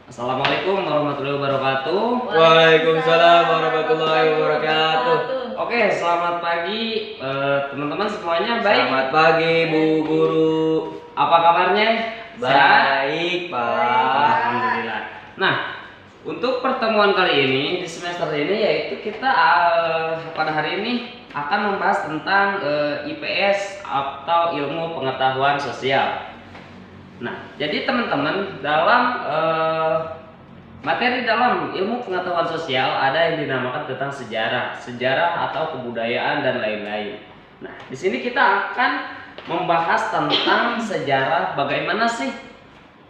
Assalamualaikum warahmatullahi wabarakatuh. Waalaikumsalam warahmatullahi wabarakatuh. Oke, selamat pagi teman-teman semuanya. Baik. Selamat pagi Bu Guru. Apa kabarnya? Baik Pak. Alhamdulillah. Nah, untuk pertemuan kali ini di semester ini yaitu kita pada hari ini akan membahas tentang IPS atau ilmu pengetahuan sosial. Nah, jadi teman-teman dalam materi dalam ilmu pengetahuan sosial ada yang dinamakan tentang sejarah atau kebudayaan dan lain-lain. Nah, di sini kita akan membahas tentang sejarah bagaimana sih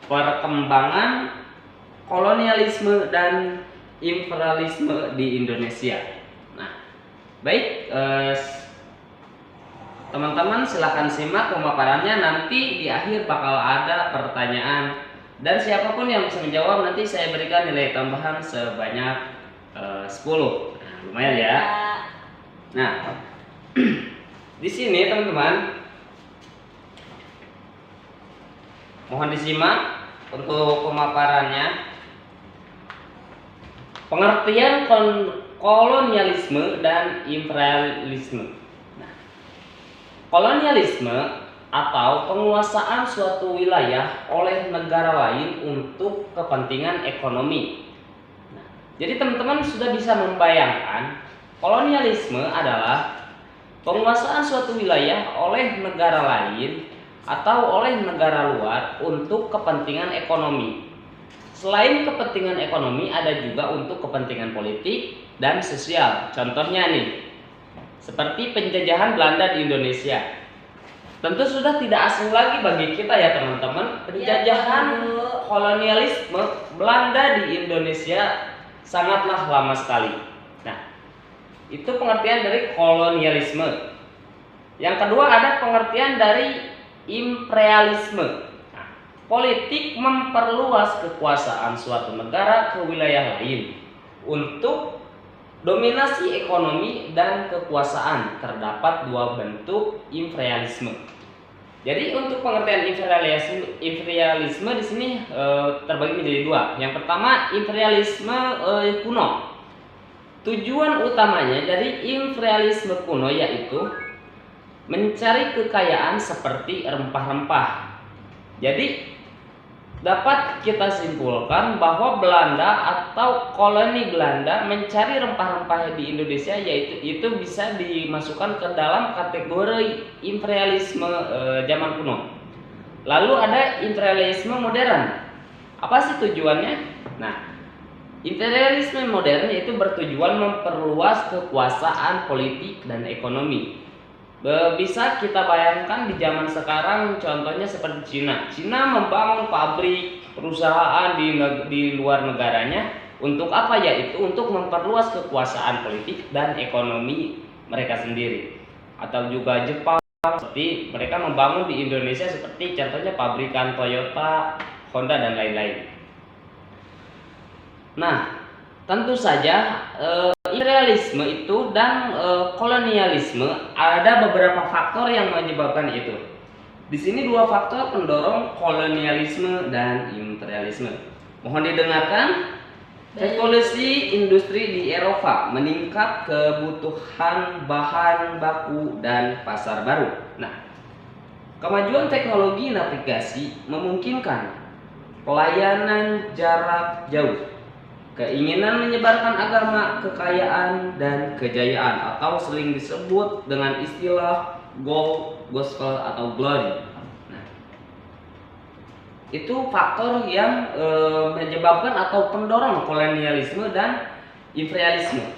perkembangan kolonialisme dan imperialisme di Indonesia. Nah, baik teman-teman silahkan simak pemaparannya, nanti di akhir bakal ada pertanyaan dan siapapun yang bisa menjawab nanti saya berikan nilai tambahan sebanyak 10. Nah, lumayan ya. Nah, di sini teman-teman mohon disimak untuk pemaparannya. Pengertian kolonialisme dan imperialisme. Kolonialisme atau penguasaan suatu wilayah oleh negara lain untuk kepentingan ekonomi. Nah, jadi teman-teman sudah bisa membayangkan kolonialisme adalah penguasaan suatu wilayah oleh negara lain atau oleh negara luar untuk kepentingan ekonomi. Selain kepentingan ekonomi ada juga untuk kepentingan politik dan sosial. Contohnya nih, seperti penjajahan Belanda di Indonesia. Tentu sudah tidak asing lagi bagi kita ya teman-teman. Penjajahan kolonialisme Belanda di Indonesia sangatlah lama sekali. Nah, itu pengertian dari kolonialisme. Yang kedua ada pengertian dari imperialisme. Nah, politik memperluas kekuasaan suatu negara ke wilayah lain untuk dominasi ekonomi dan kekuasaan. Terdapat dua bentuk imperialisme. Jadi untuk pengertian imperialisme di sini terbagi menjadi dua. Yang pertama imperialisme kuno. Tujuan utamanya dari imperialisme kuno yaitu mencari kekayaan seperti rempah-rempah. Jadi dapat kita simpulkan bahwa Belanda atau koloni Belanda mencari rempah-rempah di Indonesia, yaitu itu bisa dimasukkan ke dalam kategori imperialisme zaman kuno. Lalu ada imperialisme modern. Apa sih tujuannya? Nah, imperialisme modern itu bertujuan memperluas kekuasaan politik dan ekonomi. Bisa kita bayangkan di zaman sekarang, contohnya seperti Cina. Cina membangun pabrik, perusahaan di luar negaranya untuk apa? Yaitu untuk memperluas kekuasaan politik dan ekonomi mereka sendiri. Atau juga Jepang, seperti mereka membangun di Indonesia seperti contohnya pabrikan Toyota, Honda dan lain-lain. Nah, tentu saja imperialisme itu dan kolonialisme ada beberapa faktor yang menyebabkan itu. Di sini dua faktor pendorong kolonialisme dan imperialisme. Mohon didengarkan. Revolusi industri di Eropa meningkat kebutuhan bahan baku dan pasar baru. Nah, kemajuan teknologi navigasi memungkinkan pelayanan jarak jauh. Keinginan menyebarkan agama, kekayaan, dan kejayaan atau sering disebut dengan istilah gospel atau glory. Nah, itu faktor yang menyebabkan atau pendorong kolonialisme dan imperialisme.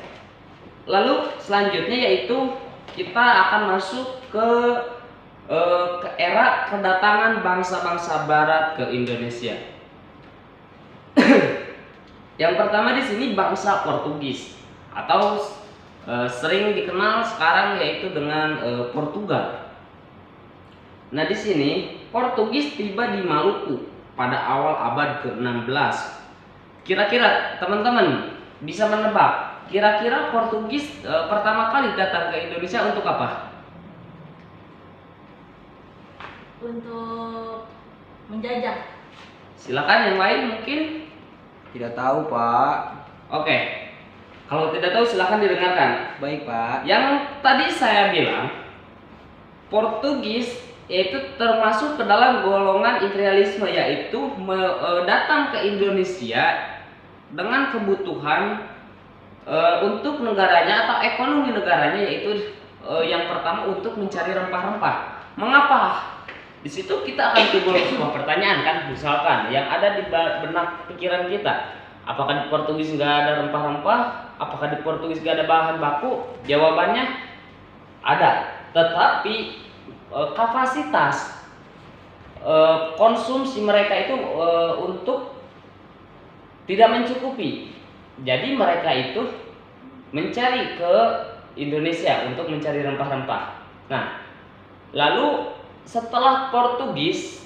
Lalu selanjutnya yaitu kita akan masuk ke era kedatangan bangsa-bangsa barat ke Indonesia. Yang pertama di sini bangsa Portugis atau sering dikenal sekarang yaitu dengan Portugal. Nah, di sini Portugis tiba di Maluku pada awal abad ke-16. Kira-kira teman-teman bisa menebak, kira-kira Portugis pertama kali datang ke Indonesia untuk apa? Untuk menjajah. Silakan yang lain mungkin. Tidak tahu, Pak. Oke. Kalau tidak tahu silahkan didengarkan. Baik, Pak. Yang tadi saya bilang, Portugis yaitu termasuk ke dalam golongan imperialisme, yaitu datang ke Indonesia dengan kebutuhan untuk negaranya atau ekonomi negaranya, yaitu yang pertama untuk mencari rempah-rempah. Mengapa? Di situ kita akan timbul sebuah pertanyaan kan, misalkan yang ada di benak pikiran kita, apakah di Portugis nggak ada rempah-rempah? Apakah di Portugis nggak ada bahan baku? Jawabannya ada, tetapi kapasitas konsumsi mereka itu untuk tidak mencukupi. Jadi mereka itu mencari ke Indonesia untuk mencari rempah-rempah. Nah, lalu setelah Portugis,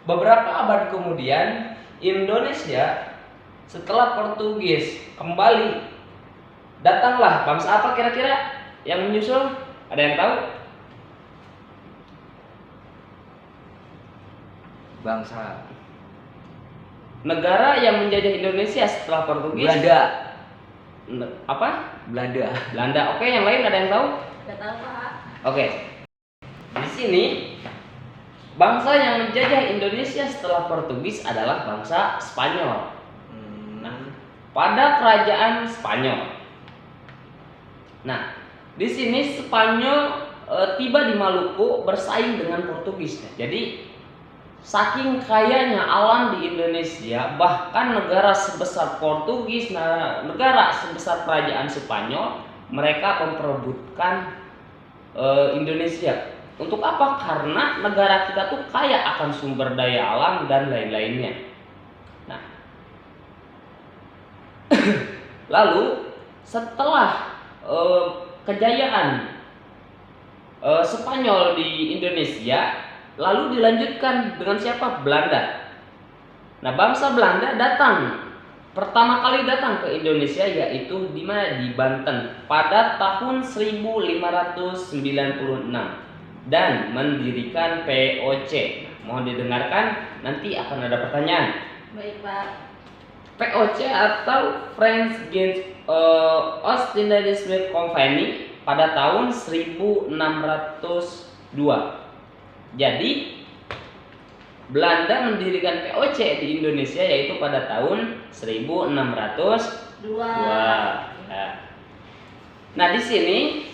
beberapa abad kemudian Indonesia setelah Portugis kembali, datanglah bangsa apa kira-kira yang menyusul? Ada yang tahu? Bangsa Negara yang menjajah Indonesia setelah Portugis? Belanda. Apa? Belanda. Belanda. Oke, yang lain ada yang tahu? Gak tahu, Pak. Oke. Di sini bangsa yang menjajah Indonesia setelah Portugis adalah bangsa Spanyol. Nah, pada kerajaan Spanyol. Nah, di sini Spanyol tiba di Maluku bersaing dengan Portugis. Jadi saking kayanya alam di Indonesia, bahkan negara sebesar Portugis, negara sebesar kerajaan Spanyol, mereka memperebutkan Indonesia. Untuk apa? Karena negara kita tuh kaya akan sumber daya alam dan lain-lainnya. Nah, lalu setelah kejayaan Spanyol di Indonesia, lalu dilanjutkan dengan siapa? Belanda. Nah, bangsa Belanda pertama kali datang ke Indonesia, yaitu di mana? Di Banten pada tahun 1596 dan mendirikan POC. Mohon didengarkan, nanti akan ada pertanyaan. Baik, Pak. POC atau French Ostindische Company pada tahun 1602. Jadi Belanda mendirikan POC di Indonesia yaitu pada tahun 1602. Nah, di sini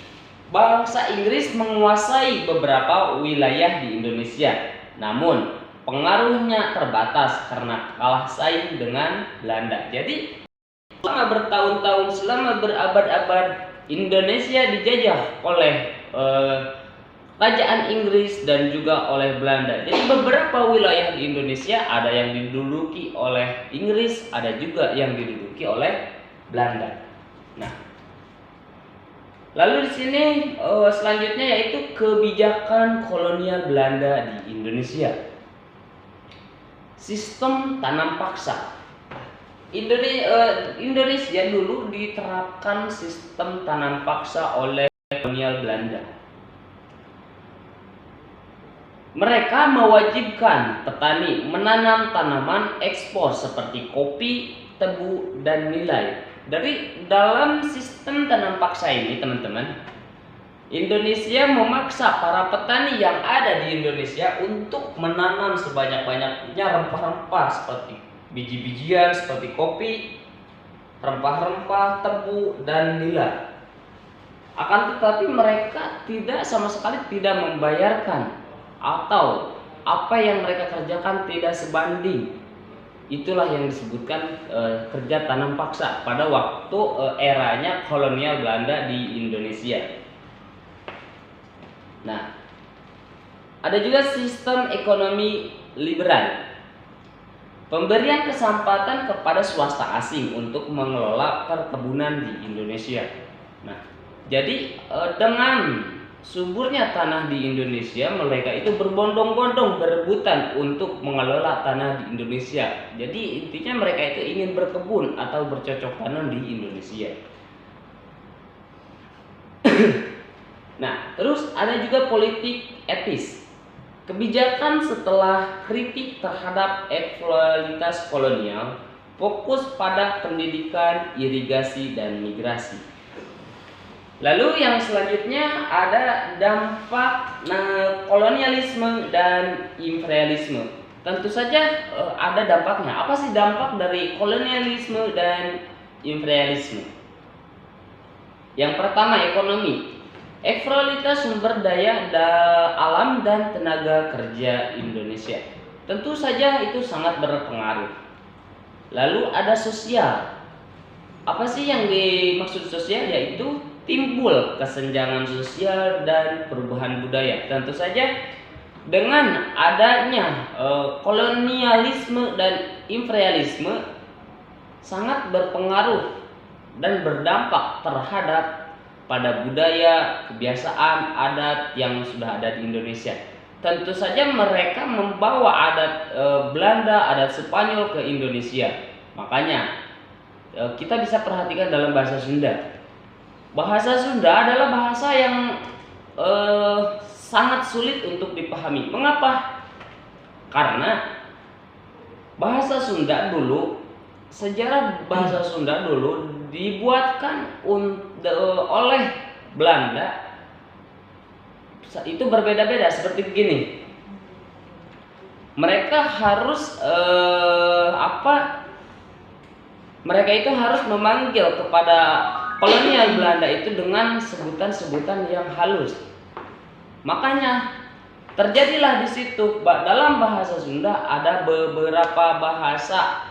bangsa Inggris menguasai beberapa wilayah di Indonesia. Namun pengaruhnya terbatas karena kalah saing dengan Belanda. Jadi selama bertahun-tahun, selama berabad-abad, Indonesia dijajah oleh kerajaan Inggris dan juga oleh Belanda. Jadi beberapa wilayah di Indonesia ada yang diduduki oleh Inggris, ada juga yang diduduki oleh Belanda. Nah, lalu di sini selanjutnya yaitu kebijakan kolonial Belanda di Indonesia. Sistem tanam paksa. Indonesia dulu diterapkan sistem tanam paksa oleh kolonial Belanda. Mereka mewajibkan petani menanam tanaman ekspor seperti kopi, tebu, dan nilai. Dari dalam sistem tanam paksa ini, teman-teman, Indonesia memaksa para petani yang ada di Indonesia untuk menanam sebanyak-banyaknya rempah-rempah seperti biji-bijian seperti kopi, rempah-rempah, tebu, dan nila. Akan tetapi mereka sama sekali tidak membayarkan, atau apa yang mereka kerjakan tidak sebanding. Itulah yang disebutkan kerja tanam paksa pada waktu eranya kolonial Belanda di Indonesia. Nah, ada juga sistem ekonomi liberal. Pemberian kesempatan kepada swasta asing untuk mengelola perkebunan di Indonesia. Nah, jadi dengan suburnya tanah di Indonesia, mereka itu berbondong-bondong berebutan untuk mengelola tanah di Indonesia. Jadi intinya mereka itu ingin berkebun atau bercocok tanam di Indonesia. Nah, terus ada juga politik etis. kebijakan setelah kritik terhadap eksploitasi kolonial fokus pada pendidikan, irigasi, dan migrasi. Lalu yang selanjutnya ada dampak kolonialisme dan imperialisme. Tentu saja ada dampaknya. Apa sih dampak dari kolonialisme dan imperialisme? Yang pertama, ekonomi. Eksploitasi sumber daya alam dan tenaga kerja Indonesia. Tentu saja itu sangat berpengaruh. Lalu ada sosial. Apa sih yang dimaksud sosial? Yaitu timbul kesenjangan sosial dan perubahan budaya. Tentu saja dengan adanya kolonialisme dan imperialisme sangat berpengaruh dan berdampak terhadap pada budaya, kebiasaan, adat yang sudah ada di Indonesia. Tentu saja mereka membawa adat Belanda, adat Spanyol ke Indonesia. Makanya kita bisa perhatikan dalam bahasa Sunda. Bahasa Sunda adalah bahasa yang sangat sulit untuk dipahami. Mengapa? Karena bahasa Sunda dulu, sejarah bahasa Sunda dulu dibuatkan oleh Belanda. Itu berbeda-beda seperti begini. Mereka harus mereka itu harus memanggil kepada kolonial Belanda itu dengan sebutan-sebutan yang halus. Makanya terjadilah di situ dalam bahasa Sunda ada beberapa bahasa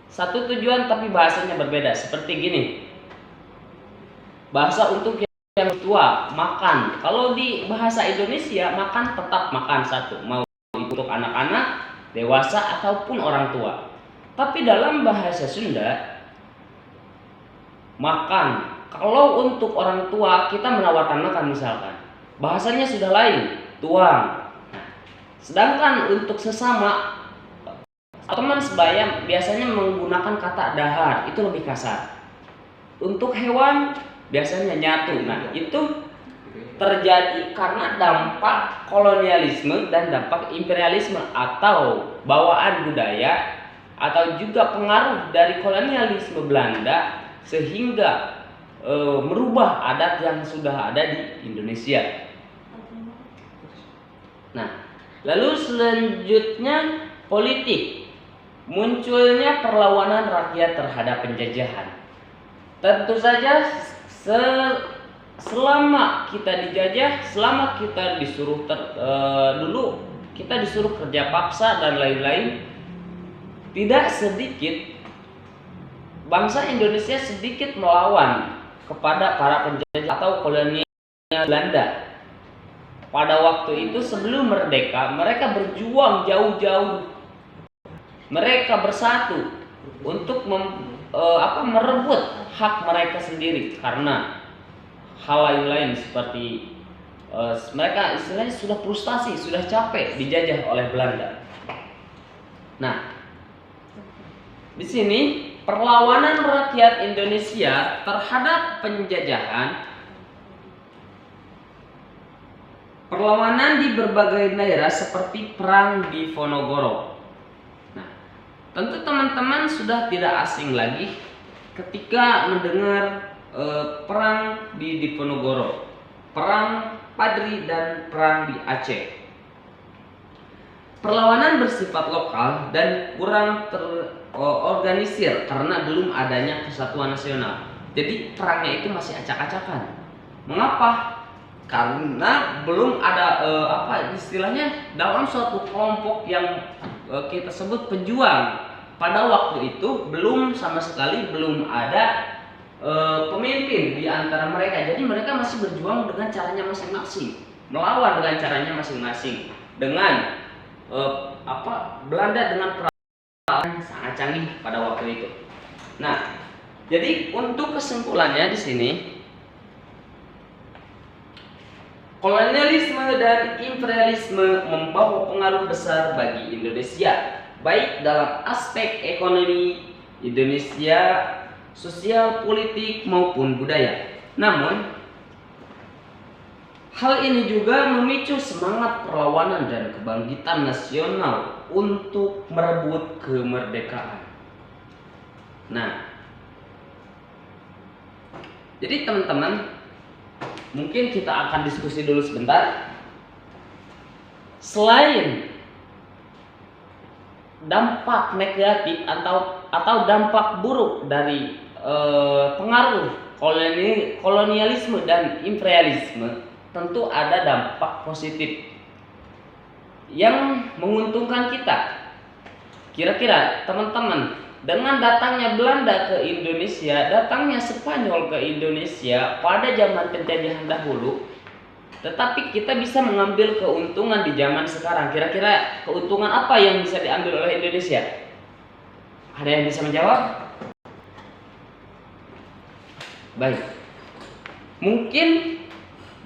satu tujuan tapi bahasanya berbeda. Seperti gini. Bahasa untuk yang tua, makan. Kalau di bahasa Indonesia makan tetap makan satu, mau untuk anak-anak, dewasa ataupun orang tua. Tapi dalam bahasa Sunda makan. Kalau untuk orang tua kita menawarkan makan misalkan, bahasanya sudah lain, tuang. Nah, sedangkan untuk sesama teman sebaya biasanya menggunakan kata dahar, itu lebih kasar. Untuk hewan biasanya nyatu. Nah, itu terjadi karena dampak kolonialisme dan dampak imperialisme atau bawaan budaya atau juga pengaruh dari kolonialisme Belanda sehingga merubah adat yang sudah ada di Indonesia. Nah, lalu selanjutnya politik. Munculnya perlawanan rakyat terhadap penjajahan. Tentu saja selama kita dijajah, selama kita disuruh dulu kita disuruh kerja paksa dan lain-lain, tidak sedikit bangsa Indonesia sedikit melawan kepada para penjajah atau kolonial Belanda. Pada waktu itu sebelum merdeka, mereka berjuang jauh-jauh. Mereka bersatu untuk merebut hak mereka sendiri karena hal lain-lain seperti mereka istilahnya sudah frustasi, sudah capek dijajah oleh Belanda. Nah, di sini perlawanan rakyat Indonesia terhadap penjajahan, perlawanan di berbagai daerah seperti perang di Ponorogo. Nah, tentu teman-teman sudah tidak asing lagi ketika mendengar perang di Diponegoro, perang Padri dan perang di Aceh. Perlawanan bersifat lokal dan kurang terorganisir karena belum adanya kesatuan nasional. Jadi perangnya itu masih acak-acakan. Mengapa? Karena belum ada istilahnya dalam suatu kelompok yang kita sebut pejuang. Pada waktu itu belum sama sekali belum ada pemimpin di antara mereka. Jadi mereka masih berjuang dengan caranya masing-masing, melawan dengan caranya masing-masing. Dengan Belanda dengan perang sangat canggih pada waktu itu. Nah, jadi untuk kesimpulannya di sini, kolonialisme dan imperialisme membawa pengaruh besar bagi Indonesia, baik dalam aspek ekonomi Indonesia, sosial, politik maupun budaya. Namun, Hal ini juga memicu semangat perlawanan dan kebangkitan nasional untuk merebut kemerdekaan. Nah, jadi teman-teman, mungkin kita akan diskusi dulu sebentar. Selain dampak negatif atau dampak buruk dari pengaruh kolonialisme dan imperialisme, tentu ada dampak positif yang menguntungkan kita. Kira-kira teman-teman, dengan datangnya Belanda ke Indonesia, datangnya Spanyol ke Indonesia pada zaman penjajahan dahulu, tetapi kita bisa mengambil keuntungan di zaman sekarang. Kira-kira keuntungan apa yang bisa diambil oleh Indonesia? Ada yang bisa menjawab? Baik. Mungkin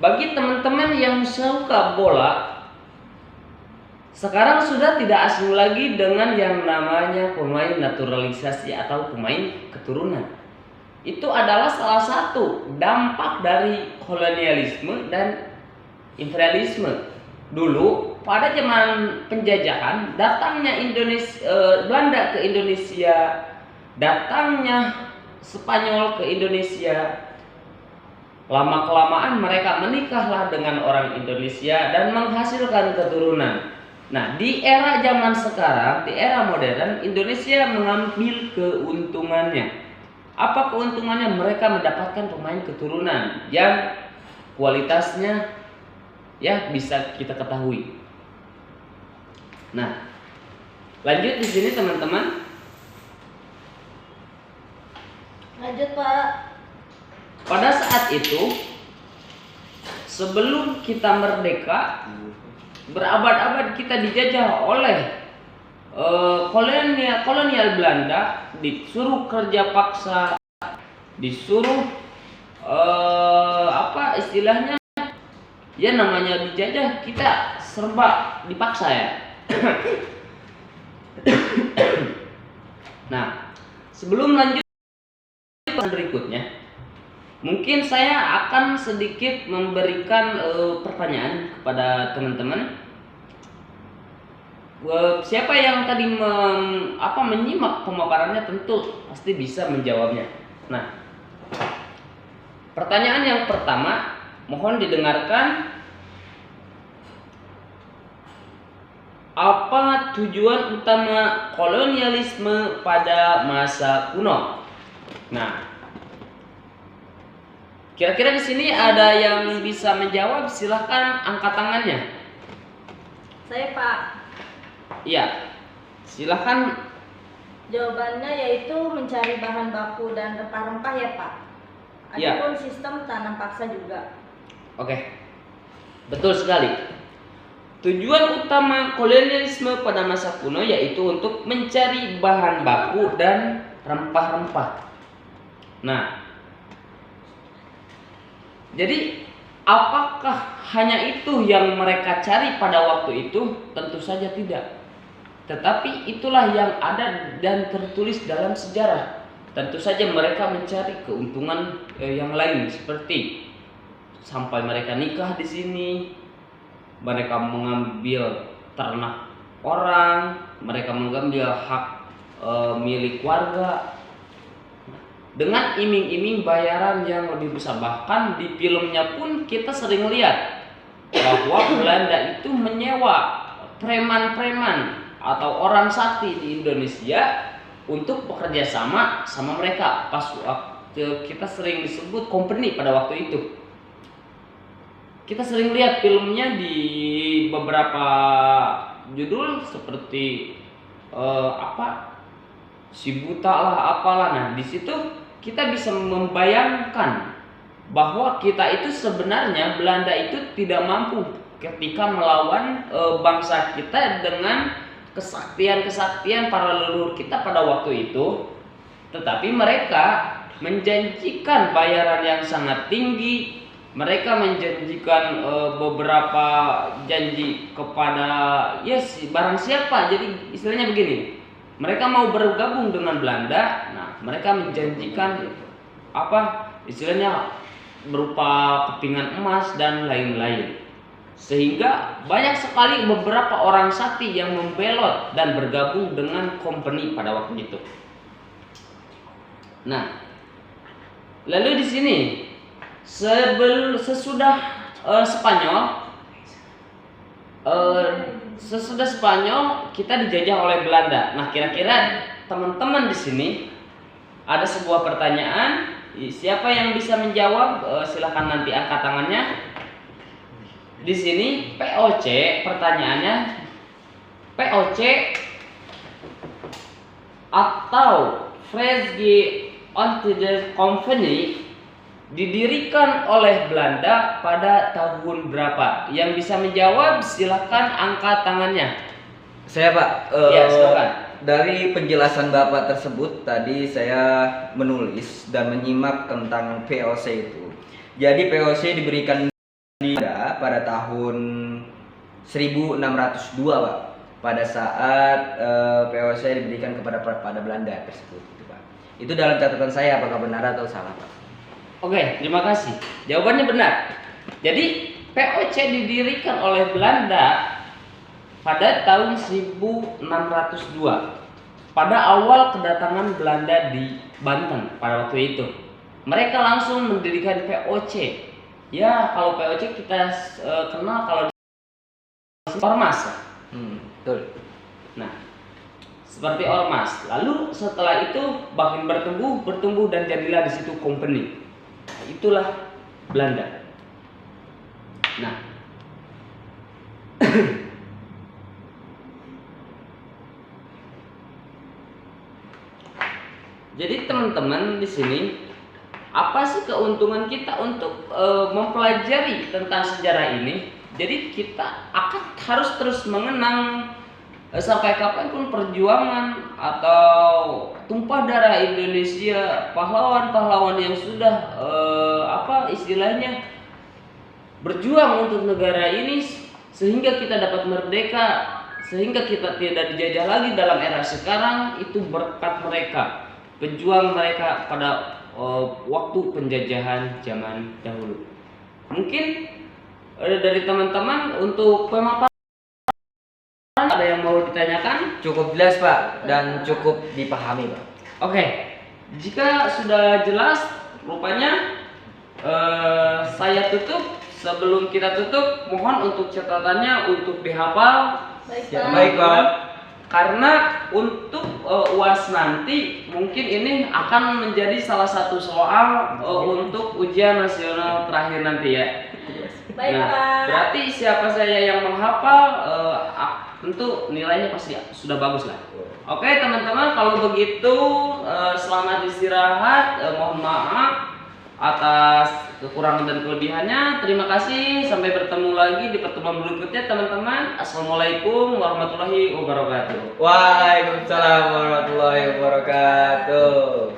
bagi teman-teman yang suka bola, sekarang sudah tidak asing lagi dengan yang namanya pemain naturalisasi atau pemain keturunan. Itu adalah salah satu dampak dari kolonialisme dan imperialisme. Dulu pada zaman penjajahan, datangnya Belanda ke Indonesia, datangnya Spanyol ke Indonesia, lama-kelamaan mereka menikahlah dengan orang Indonesia dan menghasilkan keturunan. Nah, di era zaman sekarang, di era modern, Indonesia mengambil keuntungannya. Apa keuntungannya? Mereka mendapatkan pemain keturunan yang kualitasnya ya bisa kita ketahui. Nah, lanjut di sini teman-teman. Lanjut Pak. Pada saat itu, sebelum kita merdeka, berabad-abad kita dijajah oleh kolonial Belanda, disuruh kerja paksa, disuruh apa istilahnya? Ya namanya dijajah, kita serba dipaksa ya. Nah, sebelum lanjut berikutnya, mungkin saya akan sedikit memberikan pertanyaan kepada teman-teman. Siapa yang tadi menyimak pemaparannya tentu pasti bisa menjawabnya. Nah, pertanyaan yang pertama, mohon didengarkan. Apa tujuan utama kolonialisme pada masa kuno? Nah, kira-kira di sini ada yang bisa menjawab? Silahkan angkat tangannya. Saya Pak. Iya, silahkan. Jawabannya yaitu mencari bahan baku dan rempah-rempah ya Pak. Ya. Adapun sistem tanam paksa juga. Oke, betul sekali. Tujuan utama kolonialisme pada masa kuno yaitu untuk mencari bahan baku dan rempah-rempah. Nah, jadi apakah hanya itu yang mereka cari pada waktu itu? Tentu saja tidak. Tetapi itulah yang ada dan tertulis dalam sejarah. Tentu saja mereka mencari keuntungan yang lain, seperti sampai mereka nikah di sini, mereka mengambil ternak orang, mereka mengambil hak milik warga dengan iming-iming bayaran yang lebih besar. Bahkan di filmnya pun kita sering lihat bahwa Belanda itu menyewa preman-preman atau orang sakti di Indonesia untuk bekerja sama mereka. Pas waktu kita sering disebut company pada waktu itu. Kita sering lihat filmnya di beberapa judul seperti si buta lah apalah. Nah, di situ kita bisa membayangkan bahwa kita itu sebenarnya Belanda itu tidak mampu ketika melawan bangsa kita dengan kesaktian para leluhur kita pada waktu itu. Tetapi mereka menjanjikan bayaran yang sangat tinggi. Mereka menjanjikan beberapa janji kepada barang siapa. Jadi istilahnya begini, mereka mau bergabung dengan Belanda. Nah, mereka menjanjikan istilahnya berupa kepingan emas dan lain-lain. Sehingga banyak sekali beberapa orang sakti yang membelot dan bergabung dengan company pada waktu itu. Nah, lalu di sini sesudah Spanyol kita dijajah oleh Belanda. Nah, kira-kira teman-teman di sini ada sebuah pertanyaan. Siapa yang bisa menjawab? Silahkan nanti angkat tangannya. Di sini POC, pertanyaannya POC atau Freesge Ontide Company didirikan oleh Belanda pada tahun berapa? Yang bisa menjawab silahkan angkat tangannya. Saya Pak, Ya, silakan. dari penjelasan Bapak tersebut tadi saya menulis dan menyimak tentang VOC itu. Jadi VOC diberikan pada tahun 1602 Pak. Pada saat VOC diberikan pada Belanda tersebut gitu, Pak. Itu dalam catatan saya, apakah benar atau salah Pak? Oke, terima kasih. Jawabannya benar. Jadi POC didirikan oleh Belanda pada tahun 1602. Pada awal kedatangan Belanda di Banten pada waktu itu, mereka langsung mendirikan POC. Ya, kalau POC kita kenal kalau ormas. Betul. Nah, seperti ormas. Lalu setelah itu makin bertumbuh dan jadilah di situ company. Nah, itulah Belanda. Nah, jadi teman-teman di sini, apa sih keuntungan kita untuk mempelajari tentang sejarah ini? Jadi kita akan harus terus mengenang sampai kapanpun perjuangan atau tumpah darah Indonesia, pahlawan-pahlawan yang sudah istilahnya berjuang untuk negara ini sehingga kita dapat merdeka, sehingga kita tidak dijajah lagi dalam era sekarang. Itu berkat mereka, pejuang mereka pada waktu penjajahan zaman dahulu. Mungkin dari teman-teman untuk pemaparan ada yang mau ditanyakan? Cukup jelas Pak dan cukup dipahami Pak. Oke, jika sudah jelas, rupanya saya tutup. Sebelum kita tutup, mohon untuk catatannya untuk dihafal. Baik Pak. Karena untuk UAS nanti mungkin ini akan menjadi salah satu soal untuk ujian nasional terakhir nanti ya. Baik, Nah, Pak. berarti siapa saya yang menghafal tentu nilainya pasti sudah bagus lah. Oke teman-teman, kalau begitu selamat istirahat. Mohon maaf atas kekurangan dan kelebihannya. Terima kasih. Sampai bertemu lagi di pertemuan berikutnya teman-teman. Assalamualaikum warahmatullahi wabarakatuh. Waalaikumsalam warahmatullahi wabarakatuh.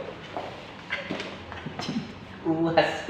UAS.